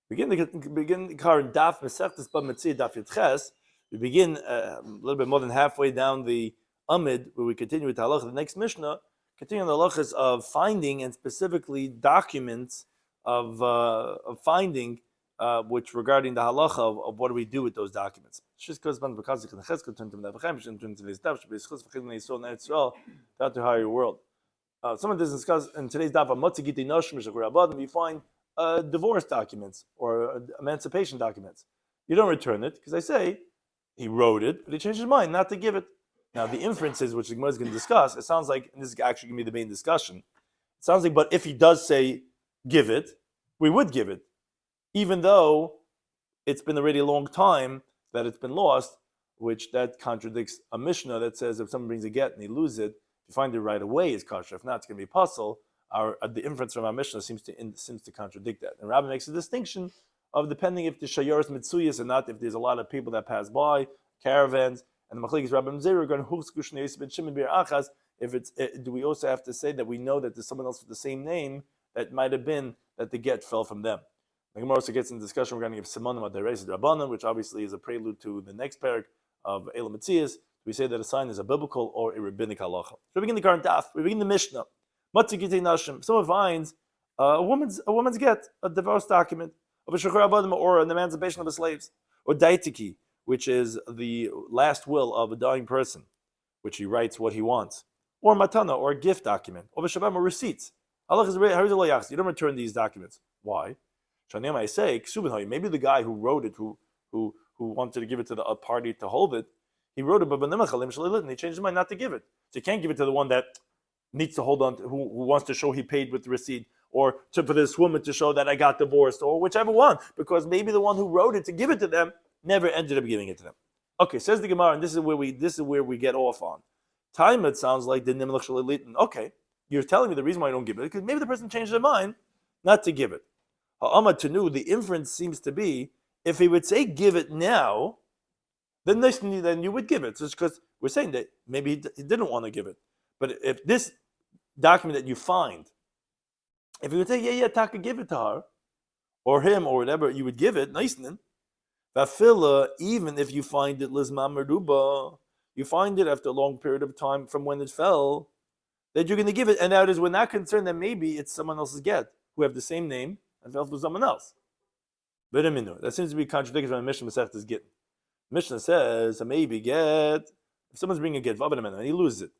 Begin the current Daf Mesechtes Bava Metzia Daf Yitches. We begin a little bit more than halfway down the Amid, where we continue with the halacha. The next Mishnah continue on the halachas of finding and specifically documents of finding, which regarding the halacha of what do we do with those documents. To higher world. Someone does discuss in today's daf. We find divorce documents or emancipation documents. You don't return it because I say he wrote it, but he changed his mind not to give it. Now the inferences, which the Gemara is going to discuss, it sounds like, and this is actually going to be the main discussion. It sounds like, but if he does say give it, we would give it, even though it's been already a long time that it's been lost, which that contradicts a Mishnah that says if someone brings a get and he loses it, if you find it right away, it's kosher. If not, it's going to be puzzle. The inference from our Mishnah seems to contradict that. And Rabbi makes a distinction of depending if the shiur is mitzuyas or not, if there's a lot of people that pass by, caravans, and the machlekes Rabbi Metzia going achas. If it's, do we also have to say that we know that there's someone else with the same name that might have been that the get fell from them? The Gemara also gets in discussion regarding if Simonim at the race Rabbanan, which obviously is a prelude to the next parak of Elam Metzias. We say that a sign is a biblical or a rabbinic halacha. So we begin the current daf. We begin the Mishnah. Someone finds a woman's get, a divorce document of a shiur or an emancipation of the slaves, or daitiki, which is the last will of a dying person, which he writes what he wants, or matana, or a gift document, or or receipts. You don't return these documents. Why? I say, maybe the guy who wrote it, who wanted to give it to the party to hold it, he wrote it, but and he changed his mind not to give it. So you can't give it to the one that needs to hold on to, who wants to show he paid with the receipt, or for this woman to show that I got divorced, or whichever one, because maybe the one who wrote it to give it to them never ended up giving it to them. Okay, says the Gemara, and this is where we get off on. Time it sounds like the nimlach shalitin. Okay, you're telling me the reason why I don't give it because maybe the person changed their mind not to give it. Ha'amad tenu, the inference seems to be if he would say give it now, then you would give it. So it's because we're saying that maybe he didn't want to give it. But if this document that you find, if you would say, Taka, give it to her, or him, or whatever, you would give it, nicenin. Vafila, even if you find it lizma meruba, you find it after a long period of time from when it fell, that you're going to give it, and that is we're not concerned that maybe it's someone else's get, who have the same name, and fell for someone else. That seems to be contradicted from the Mishnah Masechta is getting. Mishnah says, maybe get, if someone's bringing a get, and he loses it.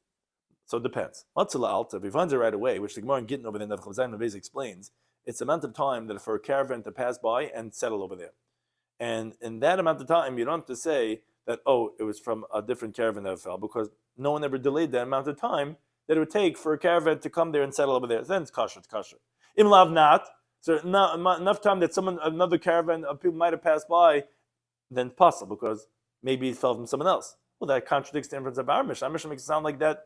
So it depends. If he finds it right away, which the Gemara in Gittin over there in Daf explains, it's the amount of time that for a caravan to pass by and settle over there. And in that amount of time, you don't have to say that, it was from a different caravan that fell, because no one ever delayed that amount of time that it would take for a caravan to come there and settle over there. Then it's kosher, Im lav not, so not enough time that another caravan of people might have passed by, then it's possible, because maybe it fell from someone else. Well, that contradicts the inference of our Mishnah. Our Mishnah makes it sound like that.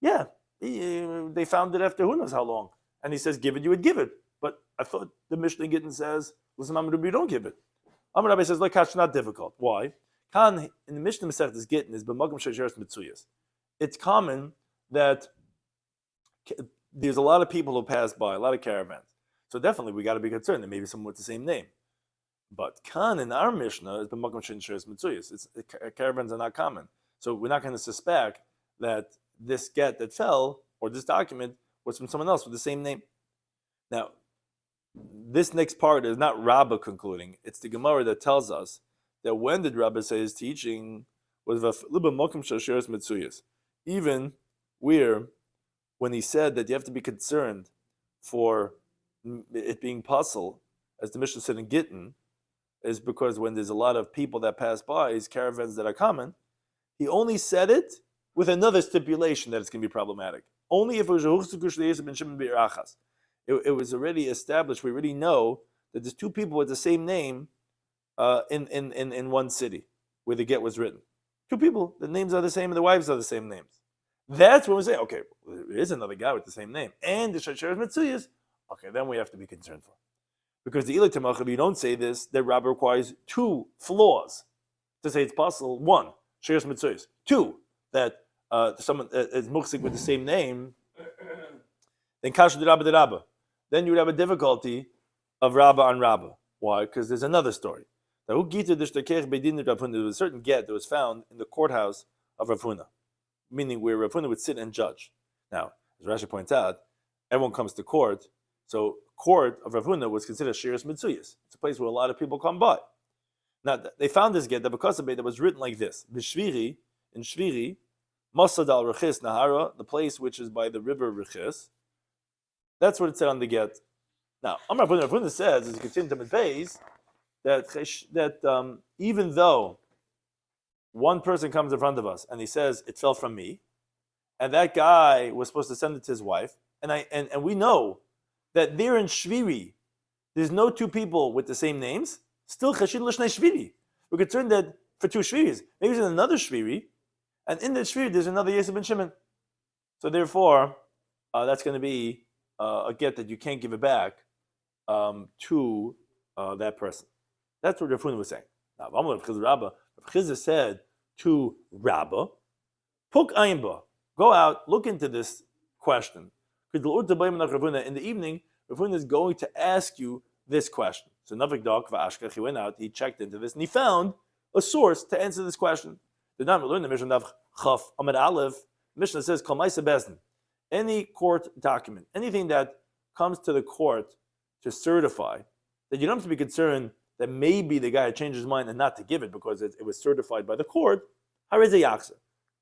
Yeah, they found it after who knows how long. And he says, give it, you would give it. But I thought the Mishnah Gittin says, listen, you don't give it. Amar Rabbi says, look, it's not difficult. Why? In the Mishnah Masechta Gittin is b'magam she'sheres mitzuyas. It's common that there's a lot of people who pass by, a lot of caravans. So definitely we got to be concerned that maybe someone with the same name. But in our Mishnah is b'magam she'sheres mitzuyas. Caravans are not common. So we're not going to suspect that this get that fell, or this document, was from someone else with the same name. Now, this next part is not Rabbah concluding. It's the Gemara that tells us that when did Rabbah say his teaching was even when he said that you have to be concerned for it being puzzle, as the Mishnah said in Gittin, is because when there's a lot of people that pass by, these caravans that are common, he only said it with another stipulation that it's going to be problematic. Only if it was it was already established, we already know that there's two people with the same name in one city where the get was written. Two people, the names are the same and the wives are the same names. That's when we say, okay, there is another guy with the same name. And the Shachar Mitzuyas, okay, then we have to be concerned for. Because the Ilik Tamach, you don't say this, that Rabbi requires two flaws to say it's possible. One, Shachar Mitzuyas. Two, that someone is muksik with the same name, then kasha de Rabba. Then you would have a difficulty of Rabba on Rabba. Why? Because there's another story. There was a certain get that was found in the courthouse of Rav Huna, meaning where Rav Huna would sit and judge. Now, as Rashi points out, everyone comes to court, so court of Rav Huna was considered shiur mitzuyas. It's a place where a lot of people come by. Now, they found this get that because of it, that was written like this: B'shviri, in Shviri, Masad al Rechis Nahara, the place which is by the river Rechis. That's what it said on the get. Now, Rav Huna says, as you continue to Medbeis, that even though one person comes in front of us and he says it fell from me, and that guy was supposed to send it to his wife, and we know that there in Shviri, there's no two people with the same names. Still chashin l'shnei Shviri. We're concerned that for two Shviris, maybe there's another Shviri, and in that Shviri there's another Yosef ben Shimon. So therefore, that's going to be a get that you can't give it back to that person. That's what Rav Huna was saying. Now, Rav Chizah said to Rabba, Puk Ayimba, go out, look into this question. In the evening, Rav Huna is going to ask you this question. So Navik Dok Vashkach, he went out, he checked into this, and he found a source to answer this question. The Mishnah Chaf Amid Aleph, Mishnah says, Kol Ma'aseh Bezdin, any court document, anything that comes to the court to certify, that you don't have to be concerned that maybe the guy had changed his mind and not to give it because it was certified by the court, Hareze Yaksa.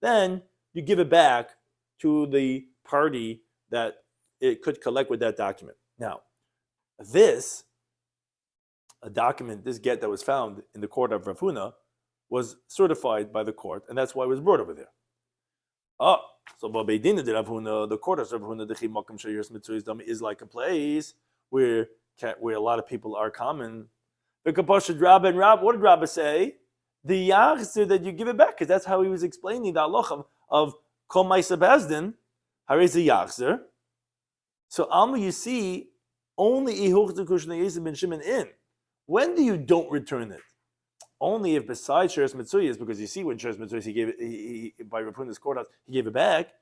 Then you give it back to the party that it could collect with that document. Now, this get that was found in the court of Rav Huna was certified by the court, and that's why it was brought over there. So Beidin de Rav Huna, the court of Rav Huna, the Chimakim Shayir Mitzuyas is like a place where a lot of people are common. What did Rabba say? The Yachzer that you give it back, because that's how he was explaining the halacha of Kol Ma'aseh Bezdin, Harei Yachzer. So Alma, you see, only Yosef ben Shimon in. When do you don't return it? Only if besides shiur mitzuyas, because you see when shiur mitzuyas he gave it, by Rav Huna's courthouse he gave it back,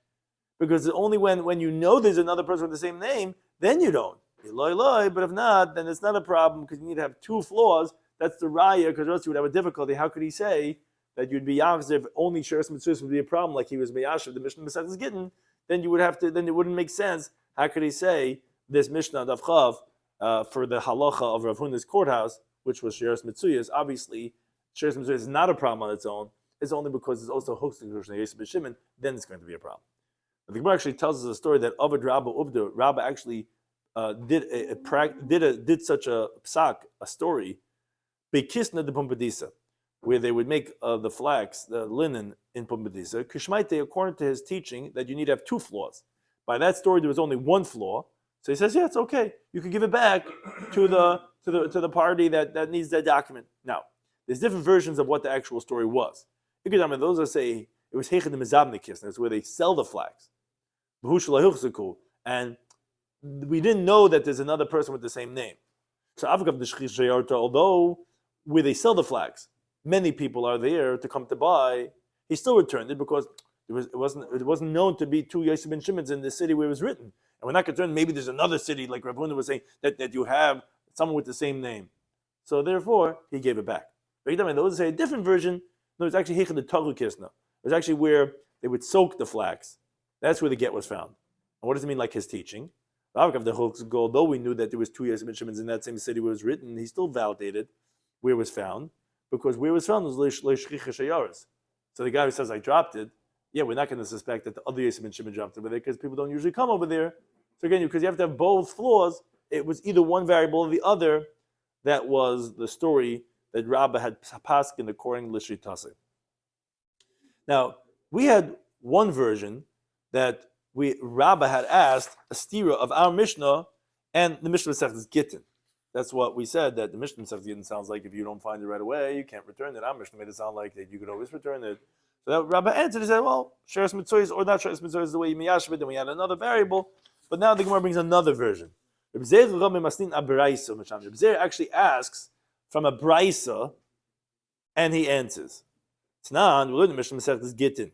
because it's only when you know there's another person with the same name, then you don't. But if not, then it's not a problem because you need to have two flaws. That's the raya, because else you would have a difficulty. How could he say that you'd be yachzer if only shiur mitzuyas would be a problem, like he was meyashiv the Mishnah Masech is getting? Then you would have to. Then it wouldn't make sense. How could he say this Mishnah Daf Chav for the halacha of Rav Huna's courthouse, which was shiur mitzuyas? Obviously, shiur mitzuyas is not a problem on its own. It's only because it's also hosting Yosef ben Shimon. Then it's going to be a problem. But the Gemara actually tells us a story that Avad Rabba Ubda, Rabba actually did such a psak, a story, Bekisna de Pumbedisa, where they would make the flax, the linen in Pumbedisa. Kishmaite, according to his teaching, that you need to have two flaws. By that story, there was only one flaw. So he says, yeah, it's okay. You can give it back to the party that needs that document. Now, there's different versions of what the actual story was. Those that say it was Heichad Mizabnikis, that's where they sell the flax. And we didn't know that there's another person with the same name. So although where they sell the flax, many people are there to come to buy, he still returned it because it wasn't known to be two Yosef ben Shimons in the city where it was written. And we're not concerned maybe there's another city, like Rav Huna was saying, that you have someone with the same name. So therefore, he gave it back. But those say a different version. No, it's actually Heichad Taru Kisna. It was actually where they would soak the flax. That's where the get was found. And what does it mean, like his teaching? Although we knew that there was two Yosef ben Shimons in that same city where it was written, he still validated where it was found, because where it was found was Leishchicha Shayaris. So the guy who says, I dropped it, yeah, we're not going to suspect that the other Yosef ben Shimon dropped it over there because people don't usually come over there. So again, because you have to have both flaws, it was either one variable or the other. That was the story that Rabbah had paskin according to Lishitase. Now, we had one version that Rabbah had asked a stira of our Mishnah and the Mishnah Masech is Gittin. That's what we said, that the Mishnah Masech Gittin sounds like if you don't find it right away, you can't return it. Our Mishnah made it sound like that you could always return it. So that Rabbah answered, he said, well, shiur mitzuyas or not shiur mitzuyas is the way you miyashiv it, then we had another variable. But now the Gemara brings another version. Reb Zeir actually asks from a brisa, and he answers. Tanan, we learn the Mishnah Masech is Gittin.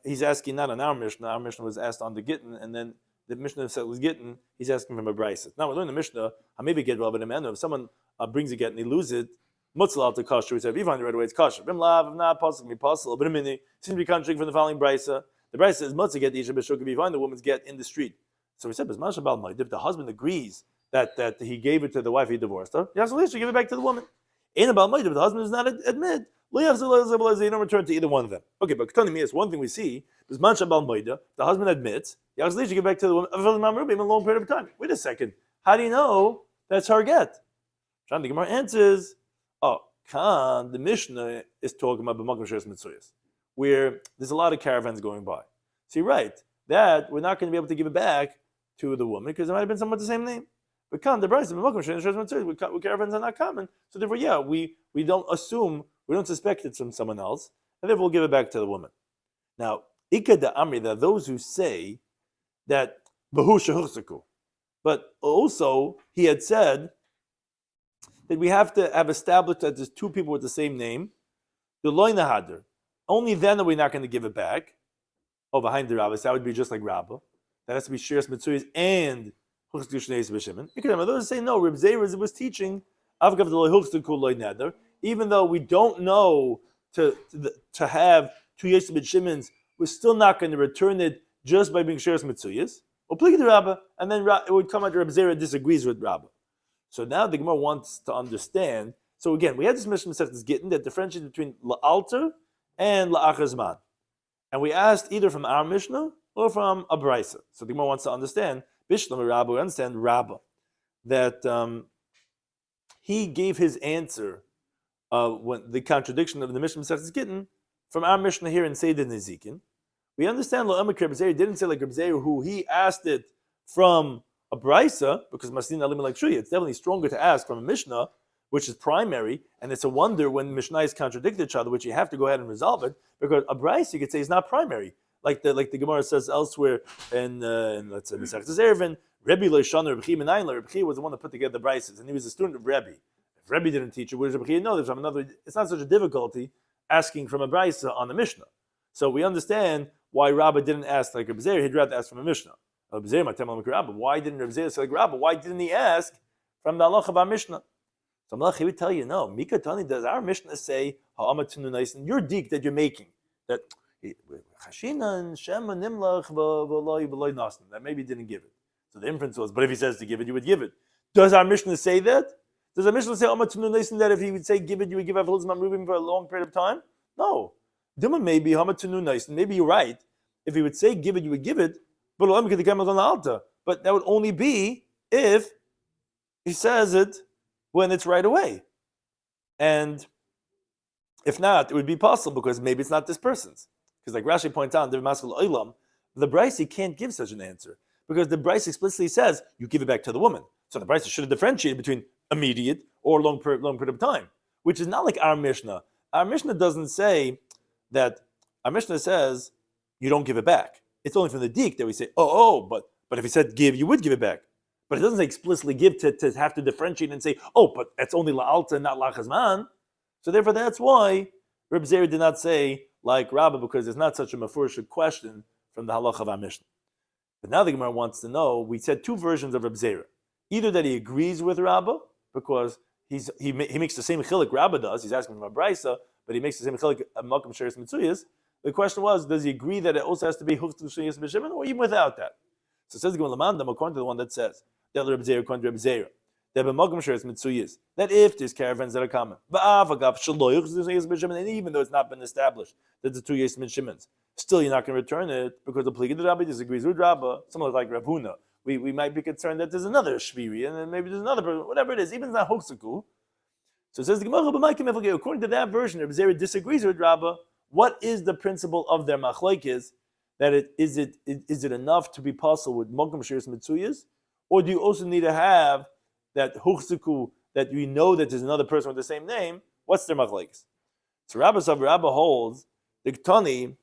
He's asking not on our Mishnah was asked on the Gittin, and then the Mishnah said was getting, he's asking from a brisa. Now we learn the Mishnah, maybe get Rabbi Nemenu, if someone brings a get and he loses it, Mutzal al kosher, we say, if you find it right away, it's kosher. Bim lav, if not, possible, possible. But it seems to be contradicting from the following brisa. The brisa says, Mutzal get Isha B'shuk, if you find the woman's get in the street. So we said, if the husband agrees that he gave it to the wife he divorced her, he has to give it back to the woman. Ain't about if the husband does not admit, you don't return to either one of them. Okay, but Ketani is one thing we see, is the husband admits, you have to give it back to the woman for a long period of time. Wait a second, how do you know that's her get? Trying to get more answers. The Mishnah is talking about b'makom she'es mitzuyos, where there's a lot of caravans going by. See, right, that we're not going to be able to give it back to the woman because there might have been someone with the same name. But the price of b'makom she'es mitzuyos, caravans are not common, so therefore, we don't assume, we don't suspect it's from someone else, and therefore we'll give it back to the woman. Now, Ika da Amri, there are those who say that Bahu Shehuchzaku, but also he had said that we have to have established that there's two people with the same name, the Loy Nahadr. Only then are we not going to give it back. Behind the Rabbis, that would be just like Rabbah. That has to be Shiras Mitzuyas and Huchzaku Shnei B'Shimon. Those say no, Reb Zera was teaching Avgav the Loy Huchzaku Loy Neder, even though we don't know to have two Yosef B'Shimons, we're still not going to return it just by being Shiras Mitzuyas. Or the Rabbah, and then it would come out Reb Zera disagrees with Rabbah. So now the Gemara wants to understand. So again, we had this Mishnah Masechtas Gittin that differentiates between la'alter and la'achazman, and we asked either from our Mishnah or from a brisa. So the Gemara wants to understand. Bishlam Rabbah, we understand Rabbah that he gave his answer when the contradiction of the Mishnah Masechtas Gittin from our Mishnah here in Seder Nezikin. We understand La'amak Reb Zera didn't say like Reb Zera who he asked it from a brisa, because Masin Alim like Shuya, it's definitely stronger to ask from a Mishnah, which is primary, and it's a wonder when Mishnahs contradict each other, which you have to go ahead and resolve it, because a brisa you could say is not primary, like the Gemara says elsewhere in let's say Mesechtes Eruvin, Rebbe Leishana Rebbe Chia Menayin, Rebbe Chia was the one that put together the brises, and he was a student of Rebbe. If Rebbe didn't teach it, what does Rebbe Chia know? There's another. It's not such a difficulty asking from a brisa on the Mishnah. So we understand why Rabbah didn't ask like Rebbe Zera, he'd rather ask from a Mishnah. Why didn't Rebbe Zera say like Rabbah? Why didn't he ask from the halacha of our Mishnah? So Malach, he would tell you, no. Mika Tani, does our Mishnah say ha'amatunu nice? Your deek that you're making that chashina and shema nimlach v'loy nasan, that maybe he didn't give it. So the inference was, but if he says to give it, you would give it. Does our Mishnah say that? Does our Mishnah say ha'amatunu nice that if he would say give it, you would give Avlizman Rubim for a long period of time? No. Dima maybe ha'amatunu nice, maybe you're right. If he would say give it, you would give it. But that would only be if he says it when it's right away. And if not, it would be possible because maybe it's not this person's. Because like Rashi points out, the Brisa can't give such an answer because the Brisa explicitly says you give it back to the woman. So the Brisa should have differentiated between immediate or long period of time, which is not like our Mishnah. Our Mishnah doesn't say that. Our Mishnah says you don't give it back. It's only from the deek that we say, but if he said give, you would give it back. But it doesn't say explicitly give to have to differentiate and say, but that's only la'alta, not la'chazman. So therefore, that's why Reb Zera did not say like Rabbah, because there's not such a mafurish question from the halacha of our Mishnah. But now the Gemara wants to know, we said two versions of Reb Zera. Either that he agrees with Rabbah, because he makes the same chilik Rabbah does, he's asking from a brisa, but he makes the same chilik Malkam Sheres Mitzuyas. The question was, does he agree that it also has to be Huchtu Sheyes B'Shimon, or even without that? So it says the Gemara Lamandam, according to the one that says, that Reb Zera, according to Reb Zera, that if there's caravans that are common, and even though it's not been established that the two Yosef and Shimon's, still you're not going to return it because the Pligi Rabbi disagrees with Rabbah. Someone like Rav Huna, we might be concerned that there's another Shviri and then maybe there's another person, whatever it is, even if it's not Hoksaku. So it says the Gemara, according to that version, Reb Zera disagrees with Rabbah. What is the principle of their machlokes? That is it enough to be possible with Mokum Shiras Mitzuyas, or do you also need to have that Huchsiku, that you know that there's another person with the same name? What's their machlokes? So Rabbi holds the Ktani,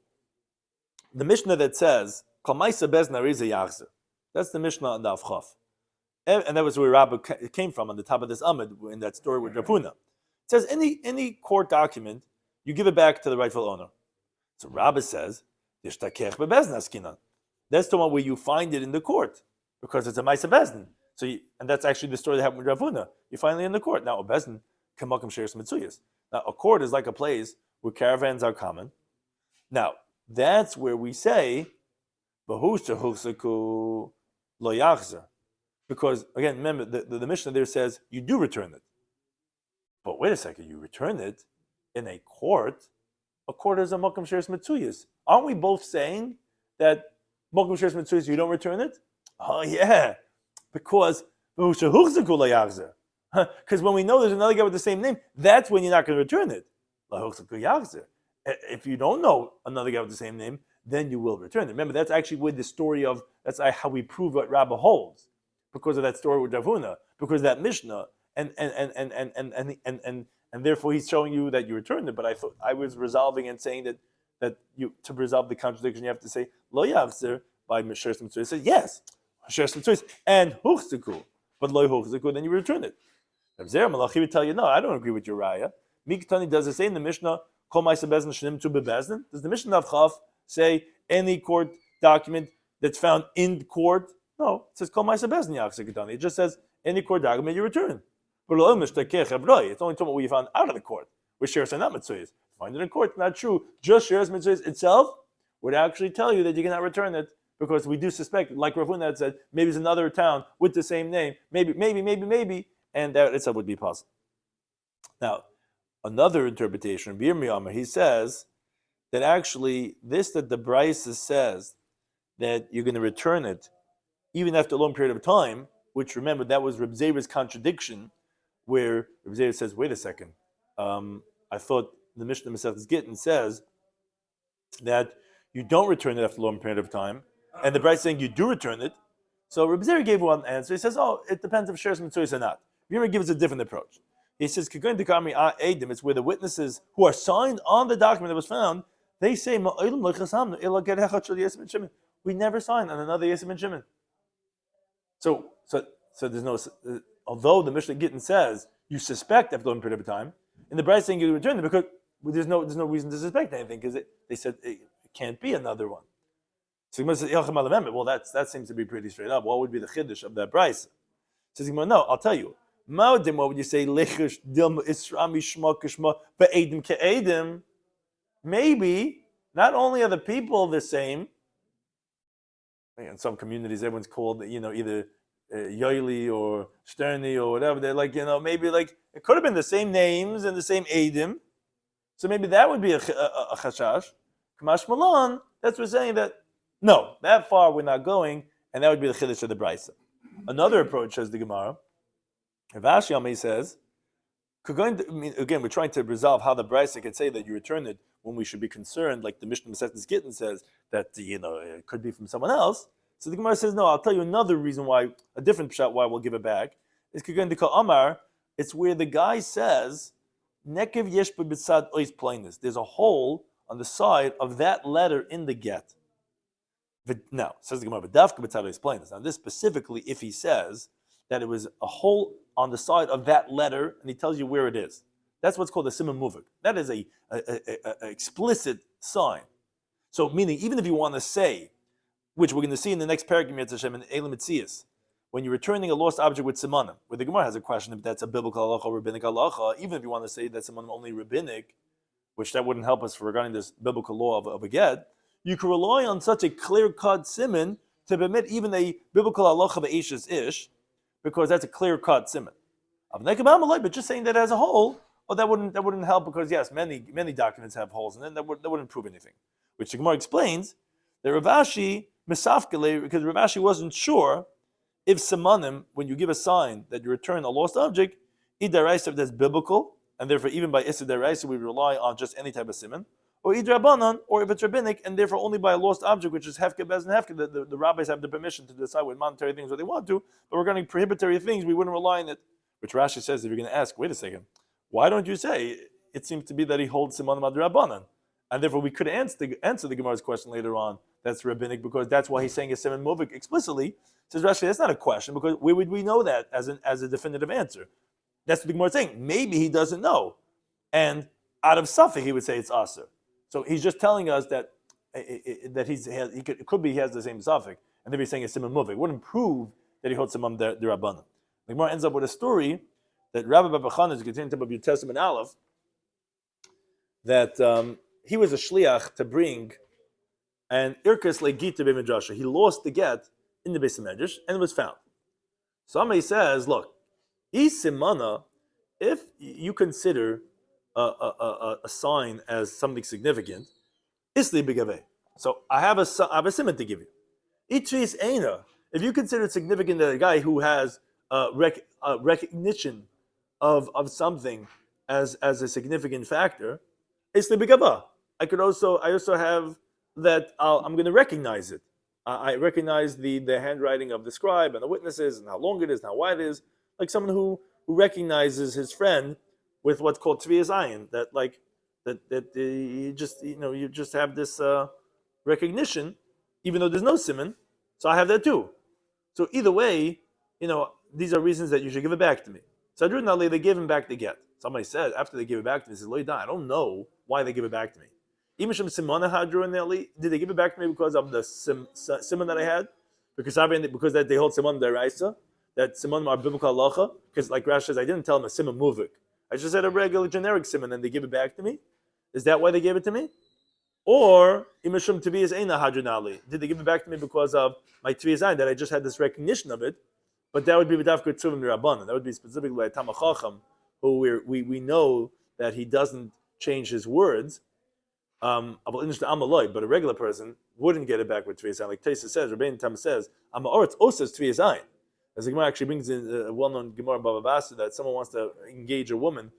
the Mishnah that says Kalmaisa Bezna Riza Yachzer. That's the Mishnah on Daf Chaf, and that was where Rabbi came from on the top of this Amid in that story with Rapuna. It says any court document, you give it back to the rightful owner. So Rabbi says that That's the one where you find it in the court because it's a Maisa Bezdin. And that's actually the story that happened with Rav Huna. You find it in the court. Now, a Bezdin can makom sheres mitzuyas. Now, a court is like a place where caravans are common. Now, that's where we say, because, again, remember, the Mishnah there says you do return it. But wait a second, you return it in a court? A court is a makom sheres mitzuyas. Aren't we both saying that makom sheres mitzuyas, you don't return it? Oh, yeah. Because when we know there's another guy with the same name, that's when you're not going to return it. If you don't know another guy with the same name, then you will return it. Remember, that's actually with the story of, that's how we prove what Rabbah holds, because of that story with Rav Huna, because of that Mishnah, and therefore he's showing you that you returned it. But I thought I was resolving and saying that you, to resolve the contradiction, you have to say lo yachzer by Mesheres Mitzvah. It says yes, Mesheres Mitzvah and huchziku, but lo huchziku, then you return it. Zer Malachi would tell you, no, I don't agree with your raya. Miktani does it say in the Mishnah, Kol Ma'aseh Bezdin Shnim Tu Bebezdin? Does the Mishnah of Chaf say any court document that's found in court? No, it says Kol Ma'aseh Bezdin Yachzik Ketani. It just says any court document you return. But it's only talking about what you found out of the court, which shares are not mitzvahs. Find it in court, not true. Just shares mitzvahs itself would actually tell you that you cannot return it, because we do suspect, like Rav Huna had said, maybe it's another town with the same name, maybe, and that itself would be possible. Now, another interpretation, Yomar, he says that actually that the Brisa says that you're going to return it even after a long period of time, which, remember, that was Reb Zera's contradiction, where Reb Zera says, wait a second, I thought the Mishnah Masechet Gittin says that you don't return it after a long period of time, and the Brisa saying you do return it. So Reb Zera gave one answer. He says, it depends if shares mitzvahs or not. Yomar gives a different approach. He says, it's where the witnesses who are signed on the document that was found, they say, we never signed on another Yosef ben Shimon. So there's no, although the Mishnah Gittin says you suspect after a long period of time, in the Brisa saying you return it because there's no reason to suspect anything, because they said it can't be another one. So Gemara says, well, that seems to be pretty straight up. What would be the chiddush of that Brisa? Says Gemara, no, I'll tell you. What would you say? Maybe not only are the people the same. In some communities, everyone's called, either Yoili or Sterni or whatever. They're like, maybe like it could have been the same names and the same Eidim. So maybe that would be a chashash. Kamash Malan, that's what we're saying that no, that far we're not going, and that would be the chiddush of the Brisa. Another approach, says the Gemara, Rav Yommi says, again, we're trying to resolve how the Brisa could say that you return it when we should be concerned, like the Mishnah Masechet Gittin says, that it could be from someone else. So the Gemara says, no, I'll tell you another reason why, a different shot why we'll give it back. It's Amar, it's where the guy says, Nekev yesh b'tzad ois plainis. There's a hole on the side of that letter in the get. Now, says the Gemara, V'dafka b'tzad ois plainis. Now, this specifically, if he says that it was a hole on the side of that letter, and he tells you where it is. That's what's called a simon muvik. That is a explicit sign. So, meaning, even if you want to say, which we're going to see in the next paragraph in Elam Mitzias, when you're returning a lost object with simanim, where the Gemara has a question if that's a biblical halacha or rabbinic halacha, even if you want to say that simanim only rabbinic, which that wouldn't help us for regarding this biblical law of a get, you can rely on such a clear-cut siman to permit even a biblical halacha of ishes ish, because that's a clear-cut siman. But just saying that as a whole, that wouldn't help, because yes, many documents have holes, and then that wouldn't prove anything. Which the Gemara explains that Rav Ashi misafkele, because Rav Ashi wasn't sure if simanim, when you give a sign that you return a lost object, idaraisa if that's biblical, and therefore even by issa daraisa we rely on just any type of siman, or idrabanan, or if it's rabbinic, and therefore only by a lost object, which is hefke bez and hefke, the rabbis have the permission to decide with monetary things what they want to, but regarding prohibitory things, we wouldn't rely on it. Which Rashi says, if you're going to ask, wait a second, why don't you say, it seems to be that he holds simanim adrabanan, and therefore we could answer the Gemara's question later on, that's rabbinic, because that's why he's saying a siman movik explicitly. Says Rashi, that's not a question, because where would we know that as a definitive answer? That's what the Gemara is saying. Maybe he doesn't know, and out of safek he would say it's aser. So he's just telling us that that it could be he has the same suffix, and they'd be saying a simon muvik. It wouldn't prove that he holds simon the rabbanon. The Gemara ends up with a story that Rabbi Bava Chana is contained in the Testament Aleph, that he was a shliach to bring an irkas legita b'midrasha. He lost the get in the Beis Medrash and it was found. Somebody says, look, isimana, if you consider a sign as something significant, isli b'gaveh. So I have a simon to give you. Itris eina, if you consider it significant that a guy who has recognition of something as a significant factor, isli b'gavah. I also have that I'm going to recognize it. I recognize the handwriting of the scribe and the witnesses and how long it is and how wide it is, like someone who recognizes his friend with what's called tviyas ayin, that you just have this recognition, even though there's no simon. So I have that too. So either way, these are reasons that you should give it back to me. So they gave him back the get. Somebody said after they give it back to me, he says, I don't know why they give it back to me. Did they give it back to me because of the simon that I had? Because that they hold simon deraisa, that simon are biblical halacha. Because like Rashi says, I didn't tell them a simon muvik. I just had a regular generic simon, and they give it back to me. Is that why they gave it to me? Or imashum tviyas eina hadranali? Did they give it back to me because of my tviyas ayin, that I just had this recognition of it? But that would be b'dafka tzuvim rabbanan. That would be specifically by Tamach Chacham, who we know that he doesn't change his words. But a regular person wouldn't get it back with tviyas ayin. Like Taisa says, Rabbeinu Tam says, Amaoretz osas tviyas ayin. As the Gemara actually brings in a well-known Gemara Bava Metzia that someone wants to engage a woman,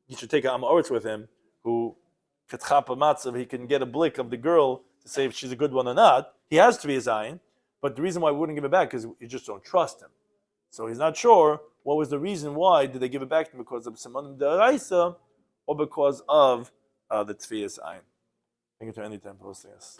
he should take an Amaoretz with him, who he can get a blick of the girl to say if she's a good one or not. He has tviyas ayin, but the reason why we wouldn't give it back is you just don't trust him. So he's not sure what was the reason why did they give it back to him, because of Siman Daraisa or because of the tviyas ayin. Thank you to any time posting us.